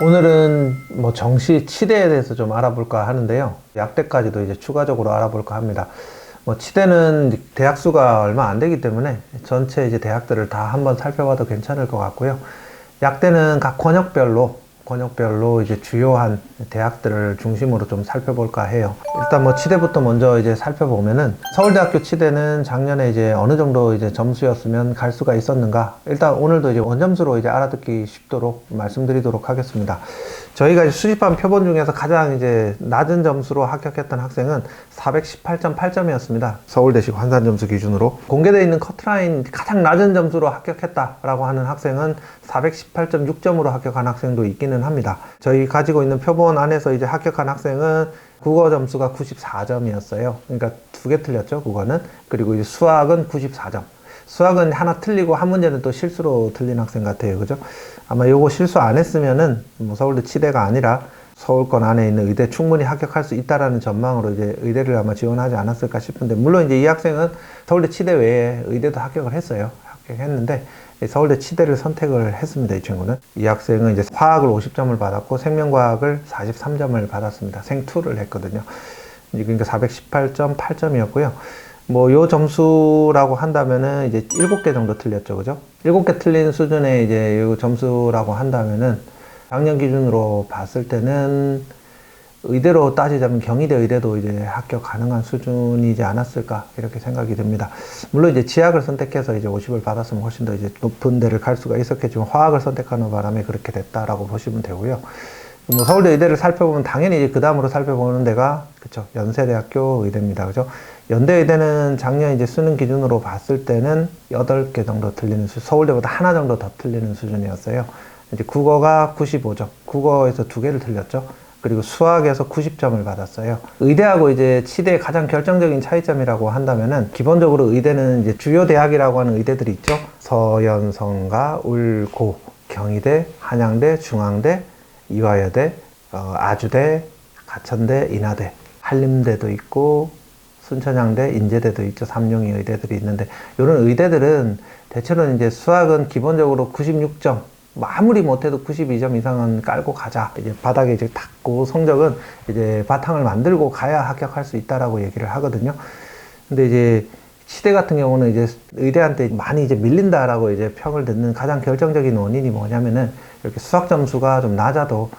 오늘은 뭐 정시 치대에 대해서 좀 알아볼까 하는데요. 약대까지도 이제 추가적으로 알아볼까 합니다. 뭐 치대는 대학 수가 얼마 안 되기 때문에 전체 이제 대학들을 다 한번 살펴봐도 괜찮을 것 같고요. 약대는 각 권역별로 이제 주요한 대학들을 중심으로 좀 살펴볼까 해요. 일단 뭐 치대부터 먼저 이제 살펴보면은 서울대학교 치대는 작년에 이제 어느 정도 이제 점수였으면 갈 수가 있었는가. 일단 오늘도 이제 원점수로 이제 알아듣기 쉽도록 말씀드리도록 하겠습니다. 저희가 이제 수집한 표본 중에서 가장 이제 낮은 점수로 합격했던 학생은 418.8점이었습니다. 서울대식 환산 점수 기준으로. 공개되어 있는 커트라인 가장 낮은 점수로 합격했다라고 하는 학생은 418.6점으로 합격한 학생도 있기는 합니다. 저희 가지고 있는 표본 안에서 이제 합격한 학생은 국어 점수가 94점이었어요. 그러니까 두 개 틀렸죠, 국어는. 그리고 이제 수학은 94점. 수학은 하나 틀리고 한 문제는 또 실수로 틀린 학생 같아요. 그죠? 아마 요거 실수 안 했으면은 뭐 서울대 치대가 아니라 서울권 안에 있는 의대 충분히 합격할 수 있다라는 전망으로 이제 의대를 아마 지원하지 않았을까 싶은데, 물론 이제 이 학생은 서울대 치대 외에 의대도 합격을 했어요. 합격했는데 서울대 치대를 선택을 했습니다. 이 친구는. 이 학생은 이제 화학을 50점을 받았고 생명과학을 43점을 받았습니다. 생2를 했거든요. 그러니까 418.8점이었고요. 뭐 요 점수라고 한다면은 이제 7개 정도 틀렸죠. 그죠? 7개 틀린 수준의 이제 요 점수라고 한다면은 작년 기준으로 봤을 때는 의대로 따지자면 경희대 의대도 이제 합격 가능한 수준이지 않았을까 이렇게 생각이 듭니다. 물론 이제 지학을 선택해서 이제 50을 받았으면 훨씬 더 이제 높은 데를 갈 수가 있었겠지만 화학을 선택하는 바람에 그렇게 됐다라고 보시면 되고요. 뭐 서울대 의대를 살펴보면 당연히 이제 그 다음으로 살펴보는 데가 그쵸, 연세대학교 의대입니다. 그죠? 연대 의대는 작년 이제 수능 기준으로 봤을 때는 8개 정도 틀리는 서울대보다 하나 정도 더 틀리는 수준이었어요. 이제 국어가 95점, 국어에서 2개를 틀렸죠. 그리고 수학에서 90점을 받았어요. 의대하고 이제 치대의 가장 결정적인 차이점이라고 한다면은 기본적으로 의대는 이제 주요 대학이라고 하는 의대들이 있죠. 서연성가, 울고, 경희대, 한양대, 중앙대, 이화여대, 아주대, 가천대, 인하대, 한림대도 있고 순천향대, 인제대도 있죠. 삼룡이 의대들이 있는데 이런 의대들은 대체로는 이제 수학은 기본적으로 96점, 아무리 못해도 92점 이상은 깔고 가자. 이제 바닥에 이제 닿고 성적은 이제 바탕을 만들고 가야 합격할 수 있다라고 얘기를 하거든요. 근데 이제 치대 같은 경우는 이제 의대한테 많이 이제 밀린다라고 이제 평을 듣는 가장 결정적인 원인이 뭐냐면은 이렇게 수학 점수가 좀 낮아도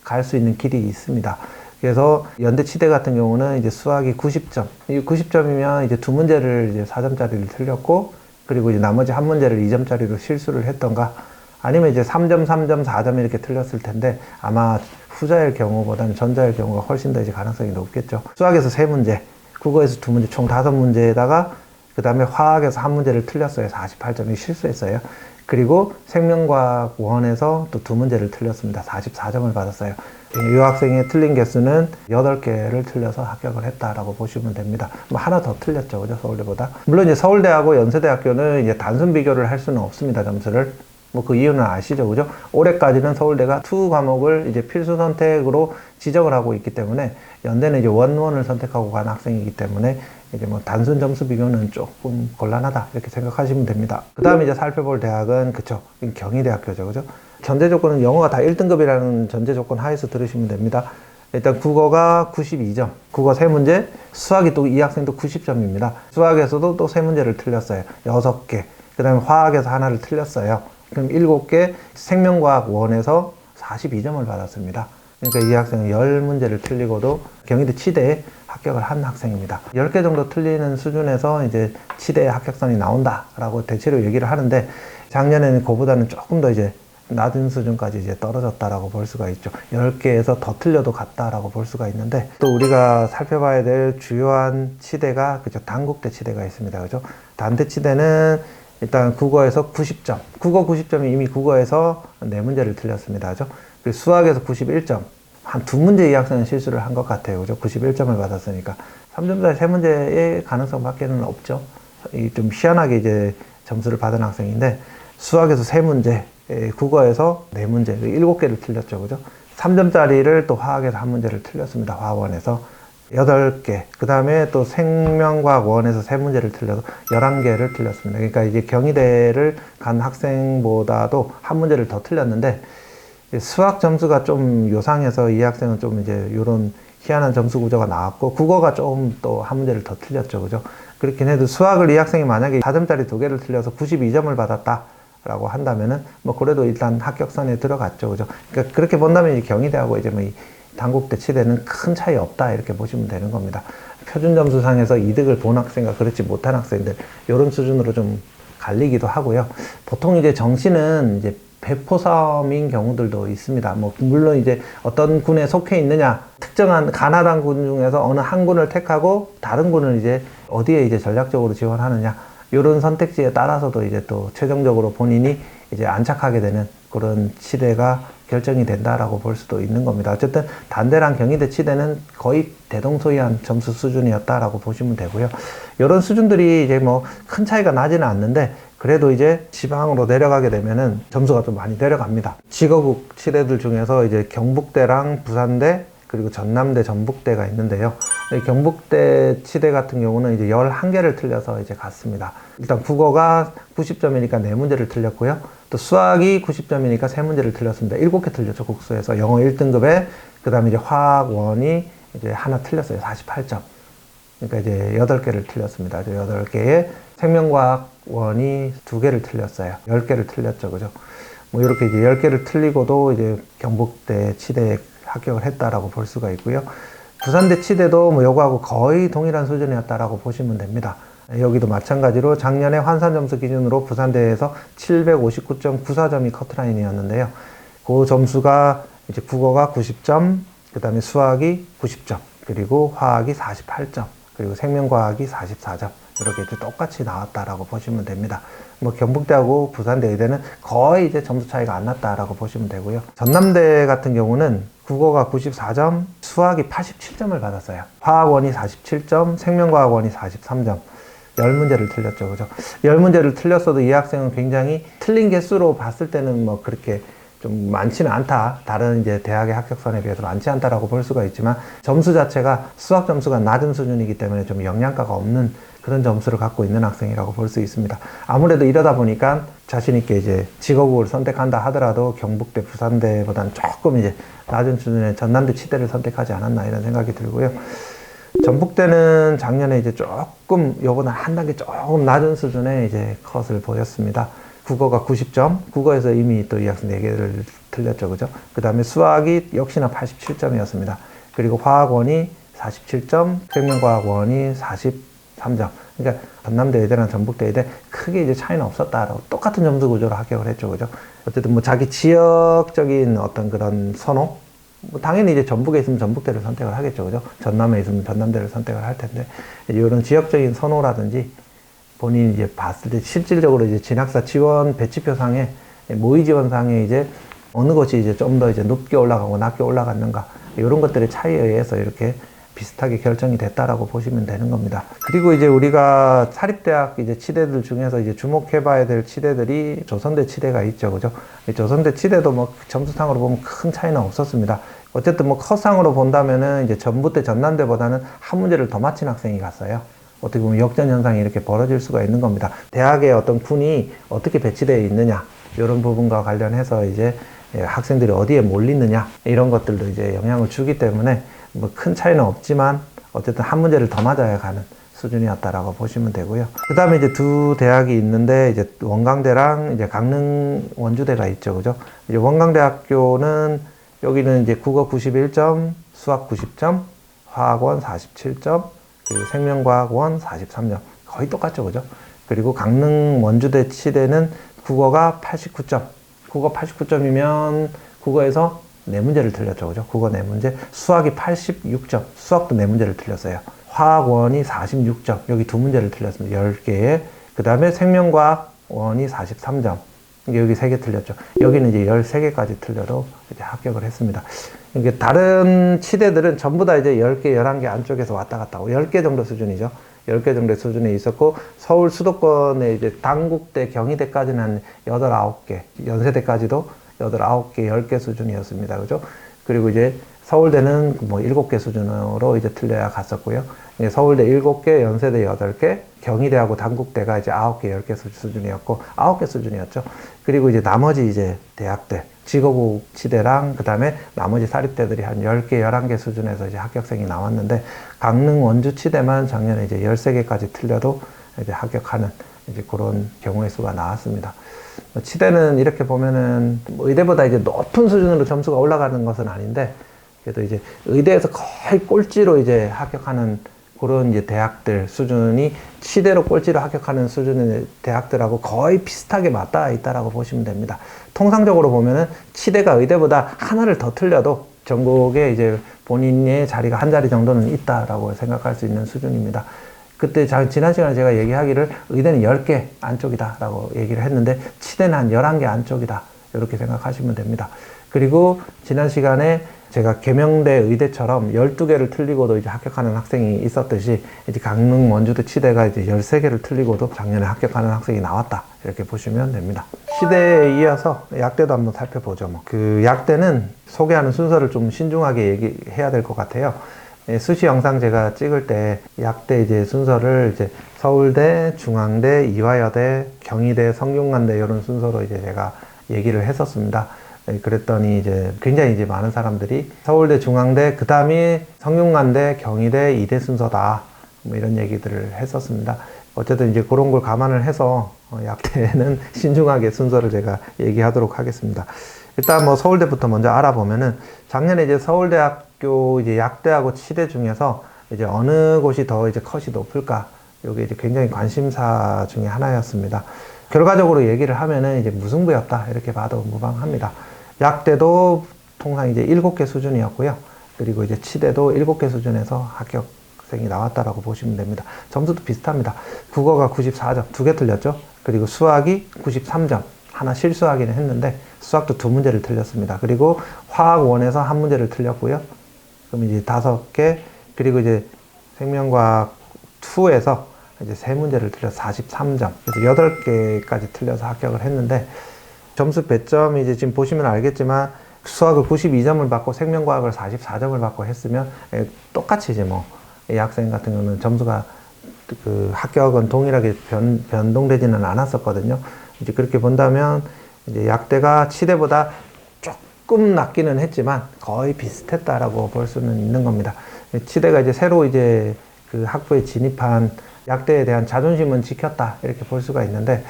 갈 수 있는 길이 있습니다. 그래서 연대 치대 같은 경우는 이제 수학이 90점. 이 90점이면 이제 2문제를 이제 4점짜리를 틀렸고, 그리고 이제 나머지 한 문제를 2점짜리로 실수를 했던가, 아니면 이제 3점, 3점, 4점 이렇게 틀렸을 텐데, 아마 후자의 경우보다는 전자의 경우가 훨씬 더 이제 가능성이 높겠죠. 수학에서 3문제, 국어에서 2문제, 총 5문제에다가, 그 다음에 화학에서 한 문제를 틀렸어요. 48점이 실수했어요. 그리고 생명과학 1에서 또 2문제를 틀렸습니다. 44점을 받았어요. 이 학생의 틀린 개수는 8개를 틀려서 합격을 했다라고 보시면 됩니다. 뭐 하나 더 틀렸죠. 그죠? 서울대보다. 물론 이제 서울대하고 연세대학교는 이제 단순 비교를 할 수는 없습니다. 점수를. 뭐 그 이유는 아시죠? 그죠? 올해까지는 서울대가 2 과목을 이제 필수 선택으로 지정을 하고 있기 때문에 연대는 이제 원을 선택하고 간 학생이기 때문에 이제 뭐 단순 점수 비교는 조금 곤란하다 이렇게 생각하시면 됩니다. 그 다음에 이제 살펴볼 대학은 그쵸, 경희대학교죠. 그죠? 전제 조건은 영어가 다 1등급이라는 전제 조건 하에서 들으시면 됩니다. 일단 국어가 92점, 국어 3문제, 수학이 또 이 학생도 90점입니다. 수학에서도 또 3문제를 틀렸어요. 6개. 그 다음에 화학에서 하나를 틀렸어요. 그럼 7개, 생명과학 1에서 42점을 받았습니다. 그러니까 이 학생은 10문제를 틀리고도 경희대 치대에 합격을 한 학생입니다. 10개 정도 틀리는 수준에서 이제 치대에 합격선이 나온다라고 대체로 얘기를 하는데, 작년에는 그보다는 조금 더 이제 낮은 수준까지 이제 떨어졌다라고 볼 수가 있죠. 10개에서 더 틀려도 갔다라고 볼 수가 있는데, 또 우리가 살펴봐야 될 주요한 치대가 그죠, 단국대 치대가 있습니다. 그죠? 단대 치대는 일단 국어에서 90점. 국어 90점이 이미 국어에서 4문제를 틀렸습니다. 그죠? 그리고 수학에서 91점. 한 2문제 이 학생은 실수를 한 것 같아요. 그죠? 91점을 받았으니까. 3점짜리 3문제의 가능성 밖에는 없죠. 좀 희한하게 이제 점수를 받은 학생인데, 수학에서 3문제, 국어에서 4문제, 7개를 틀렸죠. 그죠? 3점짜리를 또 화학에서 한 문제를 틀렸습니다. 화학원에서. 8개. 그 다음에 또 생명과학 1에서 3문제를 틀려서 11개를 틀렸습니다. 그러니까 이제 경희대를 간 학생보다도 한 문제를 더 틀렸는데, 수학 점수가 좀 요상해서 이 학생은 좀 이제 요런 희한한 점수 구조가 나왔고, 국어가 좀 또 한 문제를 더 틀렸죠. 그죠? 그렇긴 해도 수학을 이 학생이 만약에 4점짜리 2개를 틀려서 92점을 받았다라고 한다면은 뭐 그래도 일단 합격선에 들어갔죠. 그죠? 그러니까 그렇게 본다면 이 경희대하고 이제 뭐 이 단국대, 치대는 큰 차이 없다 이렇게 보시면 되는 겁니다. 표준 점수상에서 이득을 본 학생과 그렇지 못한 학생들, 이런 수준으로 좀 갈리기도 하고요. 보통 이제 정시는 이제 배포섬인 경우들도 있습니다. 뭐 물론 이제 어떤 군에 속해 있느냐, 특정한 가나단 군 중에서 어느 한 군을 택하고 다른 군을 이제 어디에 이제 전략적으로 지원하느냐, 이런 선택지에 따라서도 이제 또 최종적으로 본인이 이제 안착하게 되는 그런 치대가 결정이 된다라고 볼 수도 있는 겁니다. 어쨌든 단대랑 경희대, 치대는 거의 대동소이한 점수 수준이었다라고 보시면 되고요. 이런 수준들이 이제 뭐 큰 차이가 나지는 않는데, 그래도 이제 지방으로 내려가게 되면은 점수가 좀 많이 내려갑니다. 직어국 치대들 중에서 이제 경북대랑 부산대, 그리고 전남대, 전북대가 있는데요. 경북대 치대 같은 경우는 이제 11개를 틀려서 이제 갔습니다. 일단 국어가 90점이니까 4문제를 틀렸고요. 또 수학이 90점이니까 3문제를 틀렸습니다. 7개 틀렸죠, 국수에서. 영어 1등급에, 그 다음에 이제 화학 원이 이제 하나 틀렸어요. 48점. 그러니까 이제 8개를 틀렸습니다. 8개에 생명과학 원이 2개를 틀렸어요. 10개를 틀렸죠, 그죠? 뭐 이렇게 이제 10개를 틀리고도 이제 경북대 치대에 합격을 했다라고 볼 수가 있고요. 부산대 치대도 뭐 요거하고 거의 동일한 수준이었다라고 보시면 됩니다. 여기도 마찬가지로 작년에 환산 점수 기준으로 부산대에서 759.94점이 커트라인이었는데요. 그 점수가 이제 국어가 90점, 그 다음에 수학이 90점, 그리고 화학이 48점, 그리고 생명과학이 44점. 이렇게 이제 똑같이 나왔다라고 보시면 됩니다. 뭐 경북대하고 부산대 의대는 거의 이제 점수 차이가 안 났다라고 보시면 되고요. 전남대 같은 경우는 국어가 94점, 수학이 87점을 받았어요. 화학원이 47점, 생명과학원이 43점. 10문제를 틀렸죠. 그죠? 10문제를 틀렸어도 이 학생은 굉장히 틀린 개수로 봤을 때는 뭐 그렇게 좀 많지는 않다. 다른 이제 대학의 합격선에 비해서 많지 않다라고 볼 수가 있지만, 점수 자체가 수학 점수가 낮은 수준이기 때문에 좀 영양가가 없는 그런 점수를 갖고 있는 학생이라고 볼 수 있습니다. 아무래도 이러다 보니까 자신있게 이제 직업을 선택한다 하더라도 경북대, 부산대보다는 조금 이제 낮은 수준의 전남대, 치대를 선택하지 않았나 이런 생각이 들고요. 전북대는 작년에 이제 조금 요거는 한 단계 조금 낮은 수준의 이제 컷을 보였습니다. 국어가 90점, 국어에서 이미 또 이 학생 4개를 틀렸죠, 그죠? 그 다음에 수학이 역시나 87점이었습니다. 그리고 화학원이 47점, 생명과학원이 43점. 그러니까 전남대 의대랑 전북대 의대 크게 이제 차이는 없었다라고 똑같은 점수 구조로 합격을 했죠, 그죠? 어쨌든 뭐 자기 지역적인 어떤 그런 선호, 뭐 당연히 이제 전북에 있으면 전북대를 선택을 하겠죠, 그죠? 전남에 있으면 전남대를 선택을 할 텐데, 이런 지역적인 선호라든지 본인이 이제 봤을 때 실질적으로 이제 진학사 지원 배치표상에, 모의 지원상에 이제 어느 것이 이제 좀 더 이제 높게 올라가고 낮게 올라갔는가, 이런 것들의 차이에 의해서 이렇게 비슷하게 결정이 됐다라고 보시면 되는 겁니다. 그리고 이제 우리가 사립대학 이제 치대들 중에서 이제 주목해봐야 될 치대들이 조선대 치대가 있죠, 그죠? 조선대 치대도 뭐 점수상으로 보면 큰 차이는 없었습니다. 어쨌든 뭐 컷상으로 본다면은 이제 전북대, 전남대보다는 한 문제를 더 맞힌 학생이 갔어요. 어떻게 보면 역전 현상이 이렇게 벌어질 수가 있는 겁니다. 대학의 어떤 군이 어떻게 배치되어 있느냐, 이런 부분과 관련해서 이제 학생들이 어디에 몰리느냐, 이런 것들도 이제 영향을 주기 때문에 뭐 큰 차이는 없지만 어쨌든 한 문제를 더 맞아야 가는 수준이었다라고 보시면 되고요. 그 다음에 이제 두 대학이 있는데, 이제 원광대랑 이제 강릉 원주대가 있죠, 그죠? 이제 원광대학교는 여기는 이제 국어 91점, 수학 90점, 화학원 47점, 그리고 생명과학원 43점. 거의 똑같죠, 그죠? 그리고 강릉 원주대 치대는 국어가 89점. 국어 89점이면 국어에서 4문제를 틀렸죠, 그죠? 국어 4문제. 수학이 86점. 수학도 4문제를 틀렸어요. 화학원이 46점. 여기 2문제를 틀렸습니다. 10개에. 그 다음에 생명과학원이 43점. 여기 3개 틀렸죠. 여기는 이제 13개까지 틀려도 이제 합격을 했습니다. 이게 다른 치대들은 전부 다 이제 10개, 11개 안쪽에서 왔다 갔다 하고 10개 정도 수준이죠. 10개 정도 수준에 있었고, 서울 수도권에 이제 단국대, 경희대까지는 한 8, 9개, 연세대까지도 8, 9개, 10개 수준이었습니다. 그죠? 그리고 이제 서울대는 뭐 7개 수준으로 이제 틀려야 갔었고요. 서울대 7개, 연세대 8개, 경희대하고 단국대가 이제 9개, 10개 수준이었고, 9개 수준이었죠. 그리고 이제 나머지 이제 대학들, 직업국 치대랑 그 다음에 나머지 사립대들이 한 10개, 11개 수준에서 이제 합격생이 나왔는데, 강릉 원주 치대만 작년에 이제 13개까지 틀려도 이제 합격하는 이제 그런 경우의 수가 나왔습니다. 치대는 이렇게 보면은 의대보다 이제 높은 수준으로 점수가 올라가는 것은 아닌데, 그래도 이제 의대에서 거의 꼴찌로 이제 합격하는 그런 이제 대학들 수준이 치대로 꼴찌로 합격하는 수준의 대학들하고 거의 비슷하게 맞닿아 있다라고 보시면 됩니다. 통상적으로 보면은 치대가 의대보다 하나를 더 틀려도 전국에 이제 본인의 자리가 한 자리 정도는 있다라고 생각할 수 있는 수준입니다. 그때 지난 시간에 제가 얘기하기를 의대는 10개 안쪽이다라고 얘기를 했는데, 치대는 한 11개 안쪽이다, 이렇게 생각하시면 됩니다. 그리고 지난 시간에 제가 계명대 의대처럼 12개를 틀리고도 이제 합격하는 학생이 있었듯이, 이제 강릉 원주대 치대가 이제 13개를 틀리고도 작년에 합격하는 학생이 나왔다, 이렇게 보시면 됩니다. 치대에 이어서 약대도 한번 살펴보죠. 그 약대는 소개하는 순서를 좀 신중하게 얘기해야 될 것 같아요. 수시 영상 제가 찍을 때 약대 이제 순서를 이제 서울대, 중앙대, 이화여대, 경희대, 성균관대 이런 순서로 이제 제가 얘기를 했었습니다. 그랬더니 이제 굉장히 이제 많은 사람들이 서울대, 중앙대, 그 다음에 성균관대, 경희대, 이대 순서다, 뭐 이런 얘기들을 했었습니다. 어쨌든 이제 그런 걸 감안을 해서 약대는 신중하게 순서를 제가 얘기하도록 하겠습니다. 일단 뭐 서울대부터 먼저 알아보면은, 작년에 이제 서울대학교 이제 약대하고 치대 중에서 이제 어느 곳이 더 이제 컷이 높을까, 이게 이제 굉장히 관심사 중에 하나였습니다. 결과적으로 얘기를 하면은 이제 무승부였다, 이렇게 봐도 무방합니다. 약대도 통상 이제 7개 수준이었고요. 그리고 이제 치대도 7개 수준에서 합격생이 나왔다라고 보시면 됩니다. 점수도 비슷합니다. 국어가 94점, 2개 틀렸죠. 그리고 수학이 93점, 하나 실수하기는 했는데 수학도 2문제를 틀렸습니다. 그리고 화학 1에서 1문제를 틀렸고요. 그럼 이제 5개, 그리고 이제 생명과학 2에서 이제 3문제를 틀려서 43점. 그래서 8개까지 틀려서 합격을 했는데, 점수 배점이 이제 지금 보시면 알겠지만, 수학을 92점을 받고 생명과학을 44점을 받고 했으면 똑같이 이제 뭐 이 학생 같은 경우는 점수가 그 합격은 동일하게 변동되지는 않았었거든요. 이제 그렇게 본다면 이제 약대가 치대보다 조금 낮기는 했지만 거의 비슷했다라고 볼 수는 있는 겁니다. 치대가 이제 새로 이제 그 학부에 진입한 약대에 대한 자존심은 지켰다, 이렇게 볼 수가 있는데,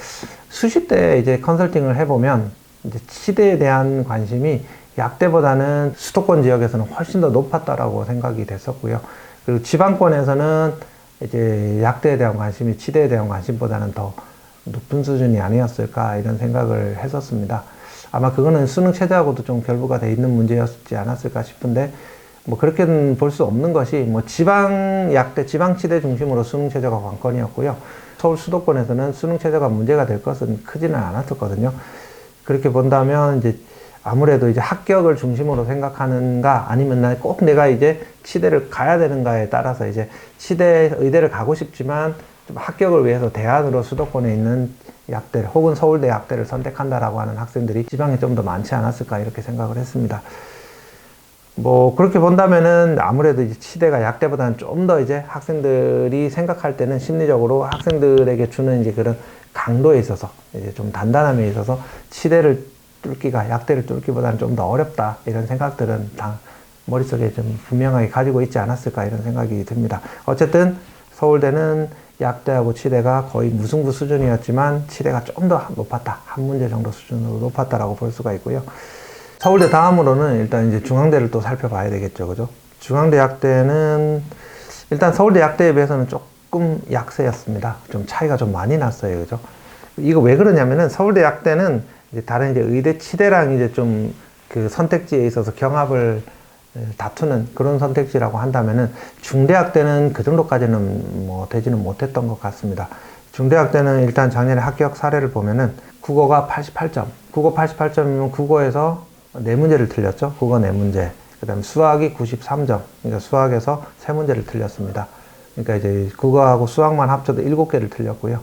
수시 때 이제 컨설팅을 해보면 이제 치대에 대한 관심이 약대보다는 수도권 지역에서는 훨씬 더 높았다라고 생각이 됐었고요. 그리고 지방권에서는 이제 약대에 대한 관심이 치대에 대한 관심보다는 더 높은 수준이 아니었을까, 이런 생각을 했었습니다. 아마 그거는 수능 체제하고도 좀 결부가 돼 있는 문제였지 않았을까 싶은데, 뭐 그렇게는 볼 수 없는 것이, 뭐 지방 약대, 지방 치대 중심으로 수능 체제가 관건이었고요. 서울 수도권에서는 수능 체제가 문제가 될 것은 크지는 않았었거든요. 그렇게 본다면 이제 아무래도 이제 합격을 중심으로 생각하는가, 아니면 꼭 내가 이제 치대를 가야 되는가에 따라서 이제 치대, 의대를 가고 싶지만 좀 합격을 위해서 대안으로 수도권에 있는 약대 혹은 서울대 약대를 선택한다라고 하는 학생들이 지방에 좀 더 많지 않았을까, 이렇게 생각을 했습니다. 뭐 그렇게 본다면은 아무래도 이제 치대가 약대보다는 좀 더 이제 학생들이 생각할 때는 심리적으로 학생들에게 주는 이제 그런 강도에 있어서 이제 좀 단단함에 있어서 치대를 뚫기가 약대를 뚫기보다는 좀 더 어렵다, 이런 생각들은 다 머릿속에 좀 분명하게 가지고 있지 않았을까, 이런 생각이 듭니다. 어쨌든 서울대는 약대하고 치대가 거의 무승부 수준이었지만 치대가 좀 더 높았다, 한 문제 정도 수준으로 높았다라고 볼 수가 있고요. 서울대 다음으로는 일단 이제 중앙대를 또 살펴봐야 되겠죠, 그죠? 중앙대 약대는 일단 서울대 약대에 비해서는 조금 약세였습니다. 좀 차이가 좀 많이 났어요, 그죠? 이거 왜 그러냐면은 서울대 약대는 이제 다른 이제 의대 치대랑 이제 좀 그 선택지에 있어서 경합을 다투는 그런 선택지라고 한다면은, 중대학 때는 그 정도까지는 뭐 되지는 못했던 것 같습니다. 중대학 때는 일단 작년에 합격 사례를 보면은 국어가 88점, 국어 88점이면 국어에서 4문제를 틀렸죠. 국어 4문제. 그 다음에 수학이 93점. 그러니까 수학에서 3문제를 틀렸습니다. 그러니까 이제 국어하고 수학만 합쳐도 7개를 틀렸고요.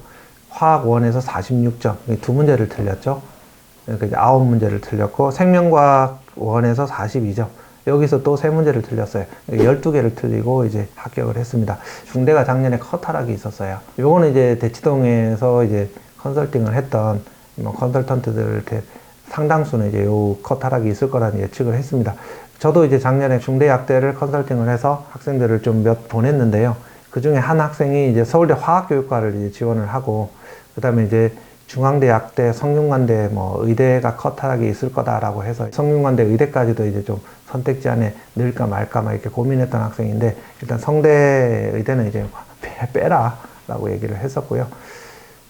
화학 1에서 46점. 2문제를 틀렸죠. 그러니까 이제 9문제를 틀렸고, 생명과학 1에서 42점. 여기서 또 3문제를 틀렸어요. 12개를 틀리고 이제 합격을 했습니다. 중대가 작년에 컷하락이 있었어요. 요거는 이제 대치동에서 이제 컨설팅을 했던 뭐 컨설턴트들 상당수는 이제 요 컷 하락이 있을 거라는 예측을 했습니다. 저도 이제 작년에 중대약대를 컨설팅을 해서 학생들을 좀 몇 보냈는데요. 그 중에 한 학생이 이제 서울대 화학교육과를 이제 지원을 하고, 그 다음에 이제 중앙대, 약대, 성균관대, 뭐 의대가 컷 하락이 있을 거다라고 해서 성균관대 의대까지도 이제 좀 선택지 안에 넣을까 말까 막 이렇게 고민했던 학생인데, 일단 성대 의대는 이제 빼라라고 얘기를 했었고요.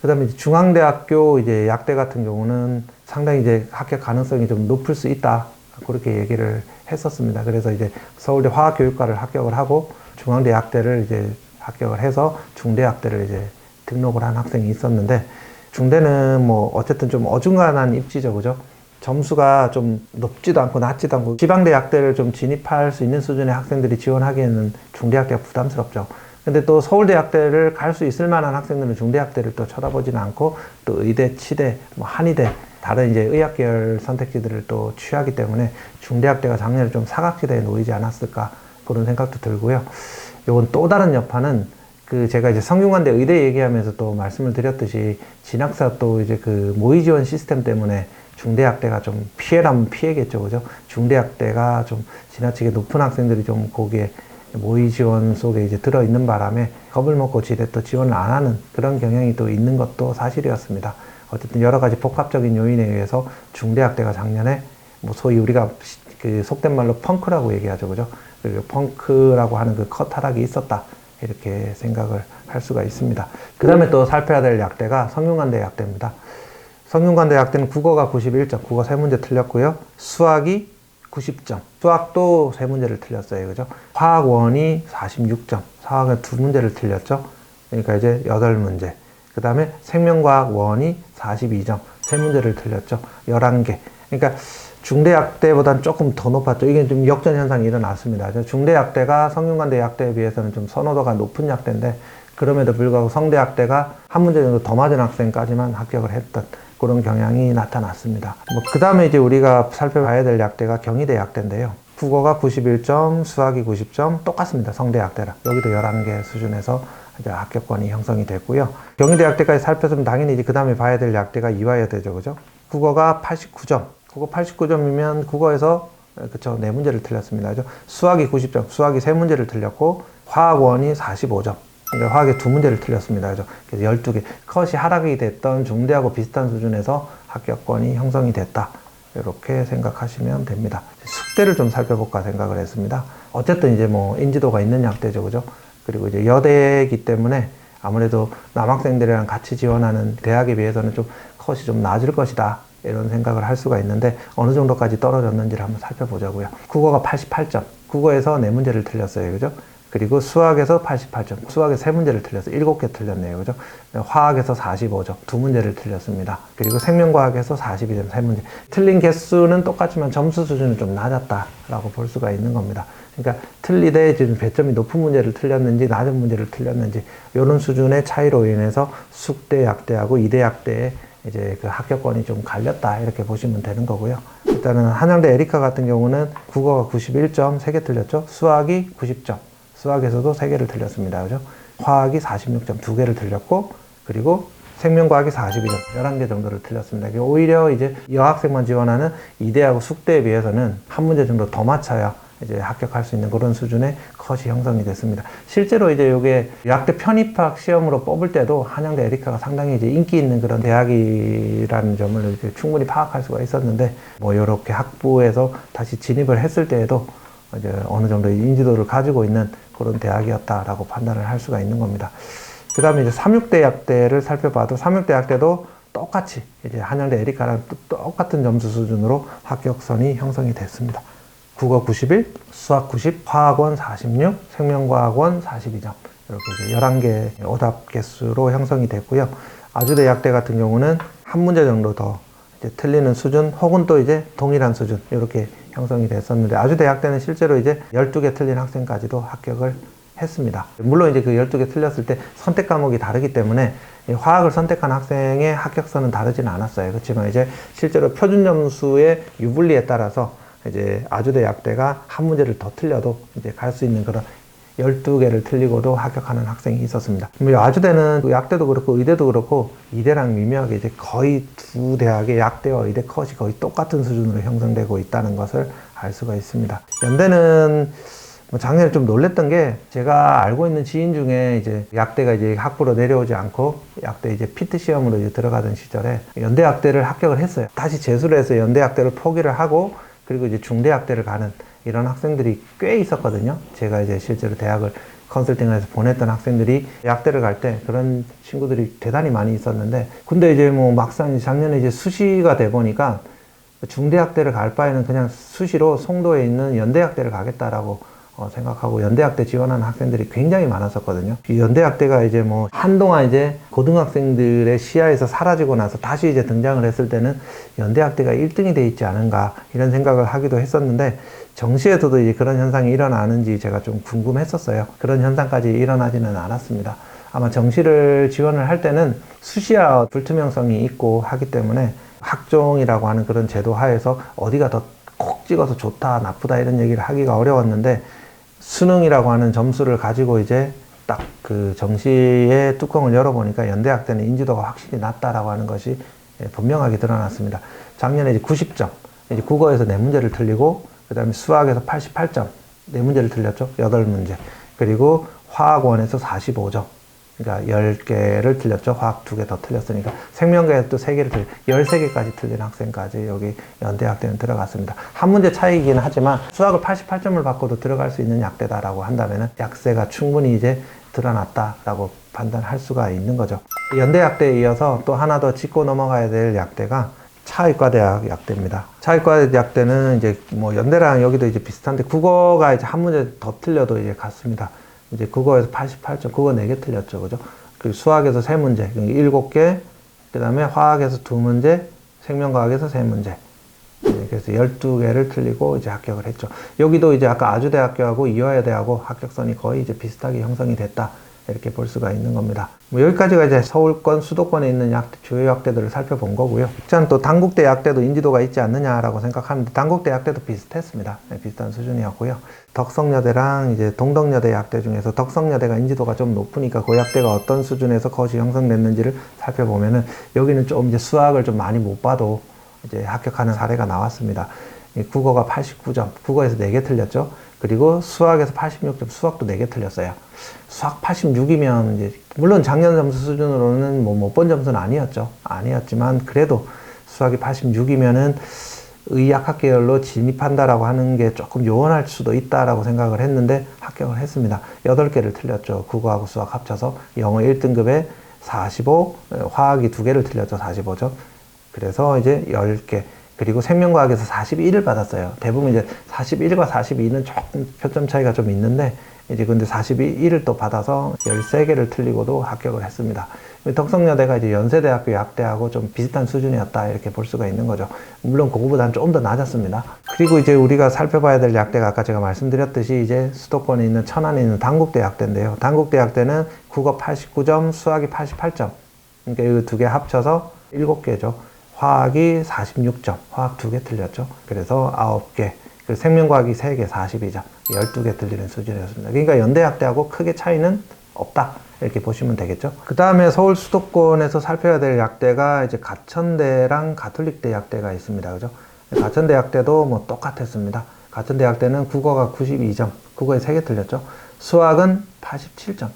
그 다음에 중앙대학교 이제 약대 같은 경우는 상당히 이제 합격 가능성이 좀 높을 수 있다, 그렇게 얘기를 했었습니다. 그래서 이제 서울대 화학교육과를 합격을 하고 중앙대 약대를 이제 합격을 해서 중대 약대를 이제 등록을 한 학생이 있었는데, 중대는 뭐 어쨌든 좀 어중간한 입지죠, 그죠? 점수가 좀 높지도 않고 낮지도 않고 지방대 약대를 좀 진입할 수 있는 수준의 학생들이 지원하기에는 중대학대가 부담스럽죠. 근데 또 서울대 약대를 갈 수 있을 만한 학생들은 중대 약대를 또 쳐다보지는 않고 또 의대, 치대, 뭐 한의대, 다른 이제 의학 계열 선택지들을 또 취하기 때문에 중대학대가 작년에 좀 사각지대에 놓이지 않았을까, 그런 생각도 들고요. 요건 또 다른 여파는 제가 이제 성균관대 의대 얘기하면서 또 말씀을 드렸듯이 진학사 또 이제 모의 지원 시스템 때문에 중대학대가 좀 피해라면 피해겠죠, 그죠? 중대학대가 좀 지나치게 높은 학생들이 좀 거기에 모의 지원 속에 이제 들어있는 바람에 겁을 먹고 지대 또 지원을 안 하는 그런 경향이 또 있는 것도 사실이었습니다. 어쨌든 여러 가지 복합적인 요인에 의해서 중대학대가 작년에 뭐 소위 우리가 속된 말로 펑크라고 얘기하죠, 그죠? 그리고 펑크라고 하는 컷 하락이 있었다, 이렇게 생각을 할 수가 있습니다. 그 다음에 또 살펴야 될 약대가 성균관대 약대입니다. 성균관대 약대는 국어가 91점, 국어 3문제 틀렸고요. 수학이 90점, 수학도 3문제를 틀렸어요, 그죠? 화학원이 46점, 화학은 2문제를 틀렸죠? 그러니까 이제 8문제. 그 다음에 생명과학원이 42점, 3문제를 틀렸죠? 11개. 그러니까 중대약대보다는 조금 더 높았죠. 이게 좀 역전 현상이 일어났습니다. 중대약대가 성균관대 약대에 비해서는 좀 선호도가 높은 약대인데, 그럼에도 불구하고 성대약대가 한 문제 정도 더 맞은 학생까지만 합격을 했던 그런 경향이 나타났습니다. 그 다음에 이제 우리가 살펴봐야 될 약대가 경희대 약대인데요. 국어가 91점, 수학이 90점, 똑같습니다. 성대 약대랑. 여기도 11개 수준에서 이제 합격권이 형성이 됐고요. 경희대 약대까지 살펴보면 당연히 이제 그 다음에 봐야 될 약대가 이화여대죠, 그죠? 국어가 89점. 국어 89점이면 국어에서, 그쵸, 4문제를 틀렸습니다. 그죠? 수학이 90점, 수학이 3문제를 틀렸고, 화학원이 45점. 그러니까 화학에 2문제를 틀렸습니다. 그죠? 그래서 12개. 컷이 하락이 됐던 중대하고 비슷한 수준에서 합격권이 형성이 됐다, 이렇게 생각하시면 됩니다. 숙대를 좀 살펴볼까 생각을 했습니다. 어쨌든 이제 뭐 인지도가 있는 약대죠, 그죠? 그리고 이제 여대이기 때문에 아무래도 남학생들이랑 같이 지원하는 대학에 비해서는 좀 컷이 좀 낮을 것이다, 이런 생각을 할 수가 있는데, 어느 정도까지 떨어졌는지를 한번 살펴보자고요. 국어가 88점, 국어에서 4문제를 틀렸어요, 그죠? 그리고 수학에서 88점, 수학에 3문제를 틀렸어요. 7개 틀렸네요, 그죠? 화학에서 45점, 2문제를 틀렸습니다. 그리고 생명과학에서 42점, 3문제. 틀린 개수는 똑같지만 점수 수준은 좀 낮았다라고 볼 수가 있는 겁니다. 그러니까 틀리되 지금 배점이 높은 문제를 틀렸는지 낮은 문제를 틀렸는지, 이런 수준의 차이로 인해서 숙대 약대하고 이대 약대에 이제 합격권이 좀 갈렸다, 이렇게 보시면 되는 거고요. 일단은 한양대 에리카 같은 경우는 국어가 91점, 3개 틀렸죠. 수학이 90점, 수학에서도 3개를 틀렸습니다, 그죠? 화학이 46점, 2개를 틀렸고, 그리고 생명과학이 42점, 11개 정도를 틀렸습니다. 오히려 이제 여학생만 지원하는 이대하고 숙대에 비해서는 한 문제 정도 더 맞춰야 이제 합격할 수 있는 그런 수준의 컷이 형성이 됐습니다. 실제로 이제 이게 약대 편입학 시험으로 뽑을 때도 한양대 에리카가 상당히 이제 인기 있는 그런 대학이라는 점을 이제 충분히 파악할 수가 있었는데, 뭐 이렇게 학부에서 다시 진입을 했을 때에도 이제 어느 정도 인지도를 가지고 있는 그런 대학이었다라고 판단을 할 수가 있는 겁니다. 그 다음에 이제 삼육대 약대를 살펴봐도 삼육대 약대도 똑같이 이제 한양대 에리카랑 똑같은 점수 수준으로 합격선이 형성이 됐습니다. 국어 91, 수학 90, 화학원 46, 생명과학원 42점. 이렇게 이제 11개 오답 개수로 형성이 됐고요. 아주대 약대 같은 경우는 한 문제 정도 더 이제 틀리는 수준, 혹은 또 이제 동일한 수준, 이렇게 형성이 됐었는데, 아주대 약대는 실제로 이제 12개 틀린 학생까지도 합격을 했습니다. 물론 이제 12개 틀렸을 때 선택 과목이 다르기 때문에 화학을 선택한 학생의 합격선은 다르지는 않았어요. 그렇지만 이제 실제로 표준 점수의 유불리에 따라서 이제 아주대 약대가 한 문제를 더 틀려도 이제 갈 수 있는 그런 12개를 틀리고도 합격하는 학생이 있었습니다. 아주대는 약대도 그렇고 의대도 그렇고 이대랑 미묘하게 이제 거의 두 대학의 약대와 의대 컷이 거의 똑같은 수준으로 형성되고 있다는 것을 알 수가 있습니다. 연대는 작년에 좀 놀랬던 게, 제가 알고 있는 지인 중에 이제 약대가 이제 학부로 내려오지 않고 약대 이제 피트 시험으로 이제 들어가던 시절에 연대 약대를 합격을 했어요. 다시 재수를 해서 연대 약대를 포기를 하고 그리고 이제 중대 약대를 가는 이런 학생들이 꽤 있었거든요. 제가 이제 실제로 대학을 컨설팅을 해서 보냈던 학생들이 약대를 갈 때 그런 친구들이 대단히 많이 있었는데, 근데 이제 막상 작년에 이제 수시가 돼 보니까 중대학대를 갈 바에는 그냥 수시로 송도에 있는 연대학대를 가겠다라고 생각하고 연대학대 지원하는 학생들이 굉장히 많았었거든요. 이 연대학대가 이제 한동안 이제 고등학생들의 시야에서 사라지고 나서 다시 이제 등장을 했을 때는 연대학대가 1등이 돼 있지 않은가 이런 생각을 하기도 했었는데, 정시에서도 이제 그런 현상이 일어나는지 제가 좀 궁금했었어요. 그런 현상까지 일어나지는 않았습니다. 아마 정시를 지원을 할 때는 수시와 불투명성이 있고 하기 때문에 학종이라고 하는 그런 제도 하에서 어디가 더 콕 찍어서 좋다 나쁘다 이런 얘기를 하기가 어려웠는데, 수능이라고 하는 점수를 가지고 이제 딱 그 정시의 뚜껑을 열어보니까 연대학대는 인지도가 확실히 낮다라고 하는 것이 분명하게 드러났습니다. 작년에 이제 90점, 이제 국어에서 4문제를 틀리고, 그 다음에 수학에서 88점, 4문제를 틀렸죠. 8문제. 그리고 화학원에서 45점. 그러니까 10개를 틀렸죠. 화학 2개 더 틀렸으니까. 생명과에 또 3개를 13개까지 틀린 학생까지 여기 연대학대는 들어갔습니다. 한 문제 차이이긴 하지만 수학을 88점을 받고도 들어갈 수 있는 약대다라고 한다면 약세가 충분히 이제 드러났다라고 판단할 수가 있는 거죠. 연대약대에 이어서 또 하나 더 짚고 넘어가야 될 약대가 차의과대학 약대입니다. 차의과대 약대는 이제 연대랑 여기도 이제 비슷한데, 국어가 이제 한 문제 더 틀려도 이제 같습니다. 이제 국어에서 88점, 국어 4개 틀렸죠. 그죠? 그리고 수학에서 3문제, 7개, 그 다음에 화학에서 2문제, 생명과학에서 3문제. 그래서 12개를 틀리고 이제 합격을 했죠. 여기도 이제 아까 아주대학교하고 이화여대하고 합격선이 거의 이제 비슷하게 형성이 됐다. 이렇게 볼 수가 있는 겁니다. 여기까지가 이제 서울권, 수도권에 있는 약대, 주요 약대들을 살펴본 거고요. 저는 또 단국대 약대도 인지도가 있지 않느냐라고 생각하는데, 단국대 약대도 비슷했습니다. 비슷한 수준이었고요. 덕성여대랑 이제 동덕여대 약대 중에서 덕성여대가 인지도가 좀 높으니까 그 약대가 어떤 수준에서 컷이 형성됐는지를 살펴보면은, 여기는 좀 이제 수학을 좀 많이 못 봐도 이제 합격하는 사례가 나왔습니다. 국어가 89점, 국어에서 4개 틀렸죠. 그리고 수학에서 86점, 수학도 4개 틀렸어요. 수학 86이면 이제 물론 작년 점수 수준으로는 못 본 점수는 아니었지만 그래도 수학이 86이면은 의학학 계열로 진입한다라고 하는 게 조금 요원할 수도 있다라고 생각을 했는데 합격을 했습니다. 8개를 틀렸죠. 국어하고 수학 합쳐서 영어 1등급에 45, 화학이 2개를 틀렸죠. 45점. 그래서 이제 10개. 그리고 생명과학에서 41을 받았어요. 대부분 이제 41과 42는 조금 표점 차이가 좀 있는데, 이제 근데 41을 또 받아서 13개를 틀리고도 합격을 했습니다. 덕성여대가 이제 연세대학교 약대하고 좀 비슷한 수준이었다 이렇게 볼 수가 있는 거죠. 물론 그거보다는 좀 더 낮았습니다. 그리고 이제 우리가 살펴봐야 될 약대가 아까 제가 말씀드렸듯이 이제 수도권에 있는 천안에 있는 단국대 약대인데요. 단국대 약대는 국어 89점, 수학이 88점. 그러니까 이 2개 합쳐서 7개죠. 화학이 46점, 화학 2개 틀렸죠. 그래서 9개. 그리고 생명과학이 3개, 42점, 12개 틀리는 수준이었습니다. 그러니까 연대약대하고 크게 차이는 없다. 이렇게 보시면 되겠죠. 그 다음에 서울 수도권에서 살펴야 될 약대가 이제 가천대랑 가톨릭대 약대가 있습니다. 그죠? 가천대 약대도 똑같았습니다. 가천대 약대는 국어가 92점, 국어에 3개 틀렸죠. 수학은 87점,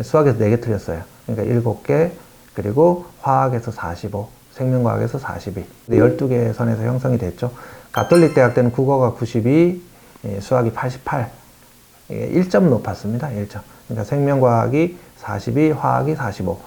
수학에서 4개 틀렸어요. 그러니까 7개, 그리고 화학에서 45, 생명과학에서 42. 12개 선에서 형성이 됐죠. 가톨릭 대학대는 국어가 92, 수학이 88. 1점 높았습니다. 1점. 그러니까 생명과학이 42, 화학이 45.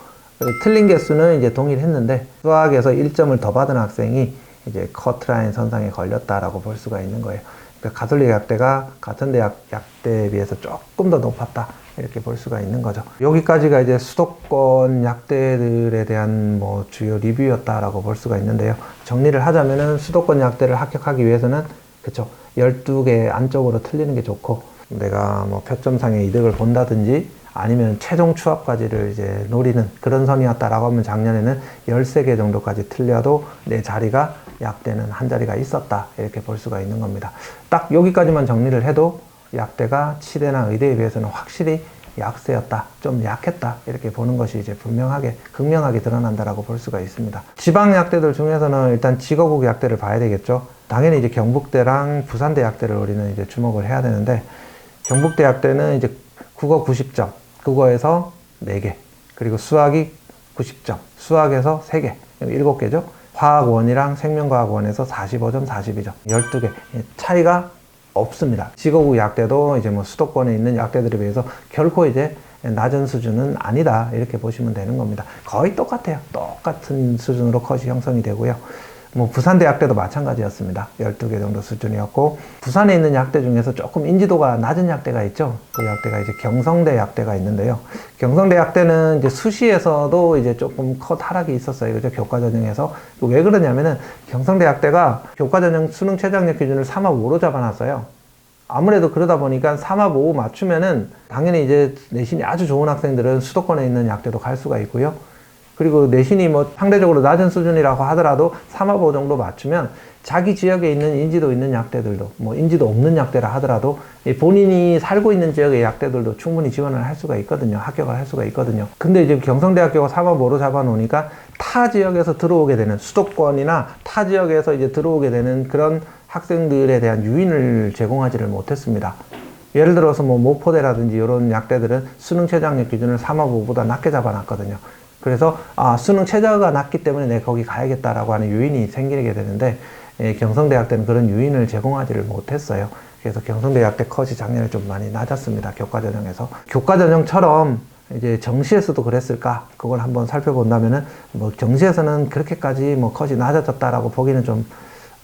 틀린 개수는 이제 동일했는데, 수학에서 1점을 더 받은 학생이 이제 커트라인 선상에 걸렸다라고 볼 수가 있는 거예요. 그러니까 가톨릭 약대가 가천대 약대에 비해서 조금 더 높았다. 이렇게 볼 수가 있는 거죠. 여기까지가 이제 수도권 약대들에 대한 주요 리뷰였다라고 볼 수가 있는데요. 정리를 하자면은 수도권 약대를 합격하기 위해서는, 그쵸, 12개 안쪽으로 틀리는 게 좋고, 내가 표점상의 이득을 본다든지 아니면 최종 추합까지를 이제 노리는 그런 선이었다라고 하면, 작년에는 13개 정도까지 틀려도 내 자리가 약대는 한 자리가 있었다. 이렇게 볼 수가 있는 겁니다. 딱 여기까지만 정리를 해도 약대가 치대나 의대에 비해서는 확실히 약세였다, 좀 약했다, 이렇게 보는 것이 이제 분명하게, 극명하게 드러난다라고 볼 수가 있습니다. 지방 약대들 중에서는 일단 지거국 약대를 봐야 되겠죠. 당연히 이제 경북대랑 부산대 약대를 우리는 이제 주목을 해야 되는데, 경북대 약대는 이제 국어 90점, 국어에서 4개, 그리고 수학이 90점, 수학에서 3개, 7개죠. 화학원이랑 생명과학원에서 45점, 42점, 12개. 차이가 없습니다. 지거국 약대도 이제 뭐 수도권에 있는 약대들에 비해서 결코 이제 낮은 수준은 아니다, 이렇게 보시면 되는 겁니다. 거의 똑같아요. 똑같은 수준으로 컷이 형성이 되고요. 뭐 부산대 약대도 마찬가지였습니다. 12개 정도 수준이었고, 부산에 있는 약대 중에서 조금 인지도가 낮은 약대가 있죠. 그 약대가 이제 경성대 약대가 있는데요. 경성대 약대는 이제 수시에서도 이제 조금 컷 하락이 있었어요. 그죠? 교과 전형에서. 왜 그러냐면은 경성대 약대가 교과 전형 수능 최저학력 기준을 3합 5로 잡아놨어요. 아무래도 그러다 보니까 3합 5 맞추면은 당연히 이제 내신이 아주 좋은 학생들은 수도권에 있는 약대도 갈 수가 있고요. 그리고 내신이 뭐 상대적으로 낮은 수준이라고 하더라도 3합 5 정도 맞추면 자기 지역에 있는 인지도 있는 약대들도, 뭐 인지도 없는 약대라 하더라도 본인이 살고 있는 지역의 약대들도 충분히 지원을 할 수가 있거든요. 합격을 할 수가 있거든요. 근데 이제 경성대학교가 3합 5로 잡아놓으니까 타 지역에서 들어오게 되는, 수도권이나 타 지역에서 이제 들어오게 되는 그런 학생들에 대한 유인을 제공하지를 못했습니다. 예를 들어서 뭐 모포대라든지 이런 약대들은 수능 최저학력 기준을 3합 5보다 낮게 잡아놨거든요. 그래서 수능 최저가 낮기 때문에 내가 거기 가야겠다라고 하는 유인이 생기게 되는데, 경성대학대는 그런 유인을 제공하지를 못했어요. 그래서 경성대학대 컷이 작년에 좀 많이 낮았습니다. 교과 전형에서. 교과 전형처럼 이제 정시에서도 그랬을까? 그걸 한번 살펴본다면은 뭐 정시에서는 그렇게까지 뭐 컷이 낮아졌다라고 보기는 좀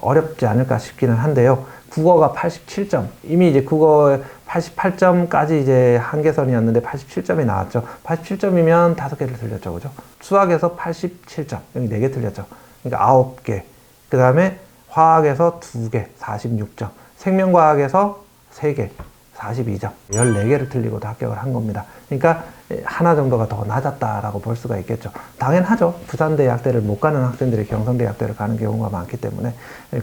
어렵지 않을까 싶기는 한데요. 국어가 87점. 이미 이제 국어 88점까지 이제 한계선이었는데 87점이 나왔죠. 87점이면 5개를 틀렸죠. 그죠? 수학에서 87점. 여기 4개 틀렸죠. 그러니까 9개. 그 다음에 화학에서 2개, 46점. 생명과학에서 3개, 42점. 14개를 틀리고도 합격을 한 겁니다. 그러니까 하나 정도가 더 낮았다라고 볼 수가 있겠죠. 당연하죠. 부산대 약대를 못 가는 학생들이 경성대 약대를 가는 경우가 많기 때문에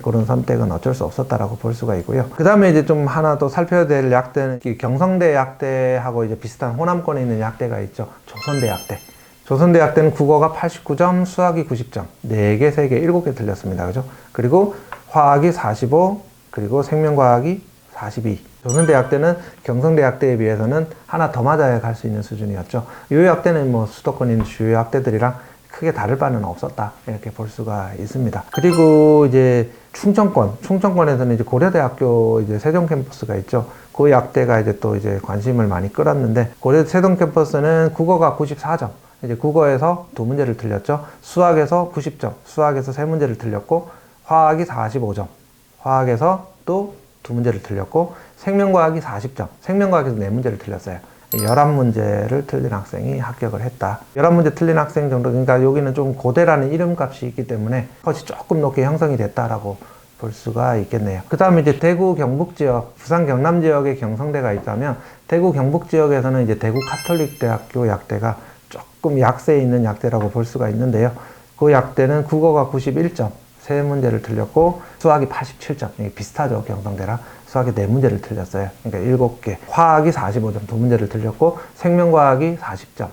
그런 선택은 어쩔 수 없었다라고 볼 수가 있고요. 그 다음에 이제 좀 하나 또 살펴야 될 약대는 경성대 약대하고 이제 비슷한 호남권에 있는 약대가 있죠. 조선대 약대. 조선대 약대는 국어가 89점, 수학이 90점. 4개, 3개, 7개 틀렸습니다. 그죠? 그리고 화학이 45, 그리고 생명과학이 42. 조선대학대는 경성대학대에 비해서는 하나 더 맞아야 갈 수 있는 수준이었죠. 이 약대는 뭐 수도권에 있는 주요 약대들이랑 크게 다를 바는 없었다, 이렇게 볼 수가 있습니다. 그리고 이제 충청권에서는 이제 고려대학교 이제 세종 캠퍼스가 있죠. 그 약대가 이제 또 이제 관심을 많이 끌었는데, 고려 세종 캠퍼스는 국어가 94점. 이제 국어에서 2문제를 틀렸죠. 수학에서 90점. 수학에서 3문제를 틀렸고, 화학이 45점. 화학에서 또 2문제를 틀렸고, 생명과학이 40점. 생명과학에서 4문제를 틀렸어요. 11문제를 틀린 학생이 합격을 했다. 11문제 틀린 학생 정도, 그러니까 여기는 좀 고대라는 이름값이 있기 때문에 컷이 조금 높게 형성이 됐다라고 볼 수가 있겠네요. 그 다음에 이제 대구 경북 지역, 부산 경남 지역에 경성대가 있다면, 대구 경북 지역에서는 이제 대구 카톨릭대학교 약대가 조금 약세에 있는 약대라고 볼 수가 있는데요. 그 약대는 국어가 91점. 3문제를 틀렸고, 수학이 87점. 이게 비슷하죠, 경성대랑. 수학이 4문제를 틀렸어요. 그러니까 7개. 화학이 45점, 2문제를 틀렸고, 생명과학이 40점.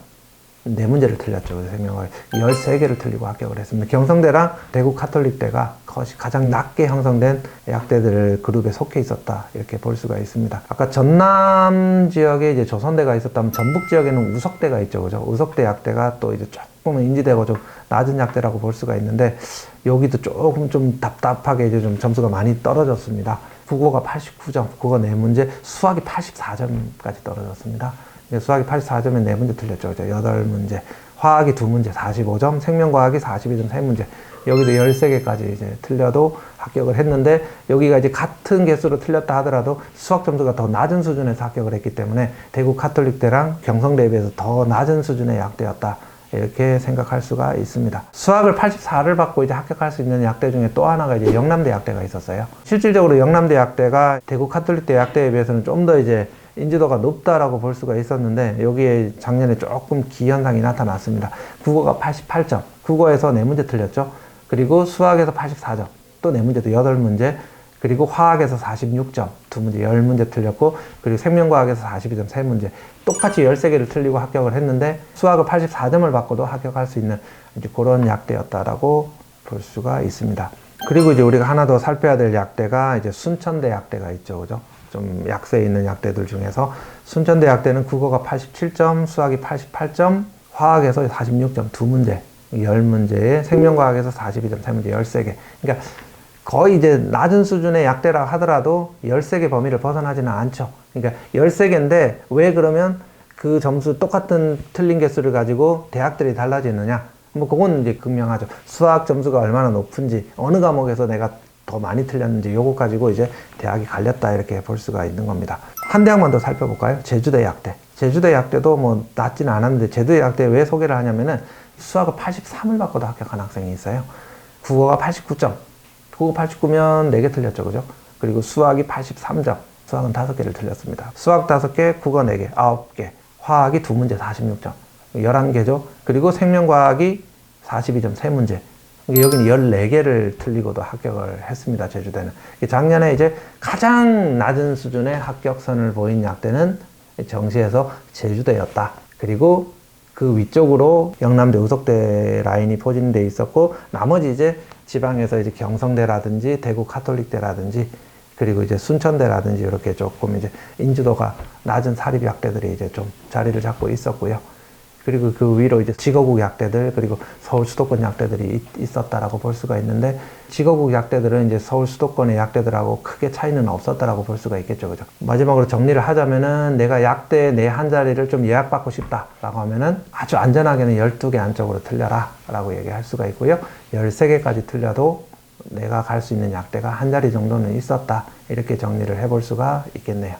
4문제를 틀렸죠. 생명과학 13개를 틀리고 합격을 했습니다. 경성대랑 대구 카톨릭대가 컷이 가장 낮게 형성된 약대들 그룹에 속해 있었다, 이렇게 볼 수가 있습니다. 아까 전남 지역에 이제 조선대가 있었다면, 전북 지역에는 우석대가 있죠. 그죠? 우석대 약대가 또 이제 조금 인지대가 좀 낮은 약대라고 볼 수가 있는데, 여기도 조금 좀 답답하게 이제 좀 점수가 많이 떨어졌습니다. 국어가 89점, 국어 4문제, 수학이 84점까지 떨어졌습니다. 수학이 84점에 4문제 틀렸죠. 8문제. 화학이 2문제, 45점, 생명과학이 42점, 3문제. 여기도 13개까지 이제 틀려도 합격을 했는데, 여기가 이제 같은 개수로 틀렸다 하더라도 수학 점수가 더 낮은 수준에서 합격을 했기 때문에 대구 카톨릭대랑 경성대에 비해서 더 낮은 수준의 약대였다, 이렇게 생각할 수가 있습니다. 수학을 84를 받고 이제 합격할 수 있는 약대 중에 또 하나가 이제 영남대 약대가 있었어요. 실질적으로 영남대 약대가 대구 카톨릭대 약대에 비해서는 좀 더 이제 인지도가 높다라고 볼 수가 있었는데, 여기에 작년에 조금 기현상이 나타났습니다. 국어가 88점, 국어에서 4문제 틀렸죠. 그리고 수학에서 84점, 또 4문제, 또 8문제, 그리고 화학에서 46점, 2문제, 10문제 틀렸고, 그리고 생명과학에서 42점, 3문제. 똑같이 13개를 틀리고 합격을 했는데, 수학을 84점을 받고도 합격할 수 있는 이제 그런 약대였다라고 볼 수가 있습니다. 그리고 이제 우리가 하나 더 살펴야 될 약대가 이제 순천대 약대가 있죠. 그죠? 좀 약세에 있는 약대들 중에서 순천대 약대는 국어가 87점, 수학이 88점, 화학에서 46점, 2문제, 10문제에 생명과학에서 42점, 3문제, 13개. 그러니까 거의 이제 낮은 수준의 약대라 하더라도 13개 범위를 벗어나지는 않죠. 그러니까 13개인데 왜 그러면 그 점수 똑같은 틀린 개수를 가지고 대학들이 달라지느냐? 뭐 그건 이제 극명하죠. 수학 점수가 얼마나 높은지, 어느 과목에서 내가 더 많이 틀렸는지 요거 가지고 이제 대학이 갈렸다 이렇게 볼 수가 있는 겁니다. 한 대학만 더 살펴볼까요? 제주대 약대. 제주대 약대도 뭐 낮지는 않았는데 제주대 약대 왜 소개를 하냐면은 수학을 83을 받고도 합격한 학생이 있어요. 국어가 89점. 국어 89면 4개 틀렸죠. 그죠? 그리고 수학이 83점. 수학은 5개를 틀렸습니다. 수학 5개, 국어 4개, 9개. 화학이 2문제 46점. 11개죠. 그리고 생명과학이 42점 3문제. 여기는 14개를 틀리고도 합격을 했습니다. 제주대는. 작년에 이제 가장 낮은 수준의 합격선을 보인 약대는 정시에서 제주대였다. 그리고 그 위쪽으로 영남대, 의석대 라인이 포진되어 있었고, 나머지 이제 지방에서 이제 경성대라든지 대구 카톨릭대라든지 그리고 이제 순천대라든지 이렇게 조금 이제 인지도가 낮은 사립 약대들이 이제 좀 자리를 잡고 있었고요. 그리고 그 위로 이제 지거국 약대들, 그리고 서울 수도권 약대들이 있었다라고 볼 수가 있는데, 지거국 약대들은 이제 서울 수도권의 약대들하고 크게 차이는 없었다라고 볼 수가 있겠죠. 그죠? 마지막으로 정리를 하자면은, 내가 약대 내 한 자리를 좀 예약받고 싶다라고 하면은 아주 안전하게는 12개 안쪽으로 틀려라 라고 얘기할 수가 있고요. 13개까지 틀려도 내가 갈 수 있는 약대가 한 자리 정도는 있었다. 이렇게 정리를 해볼 수가 있겠네요.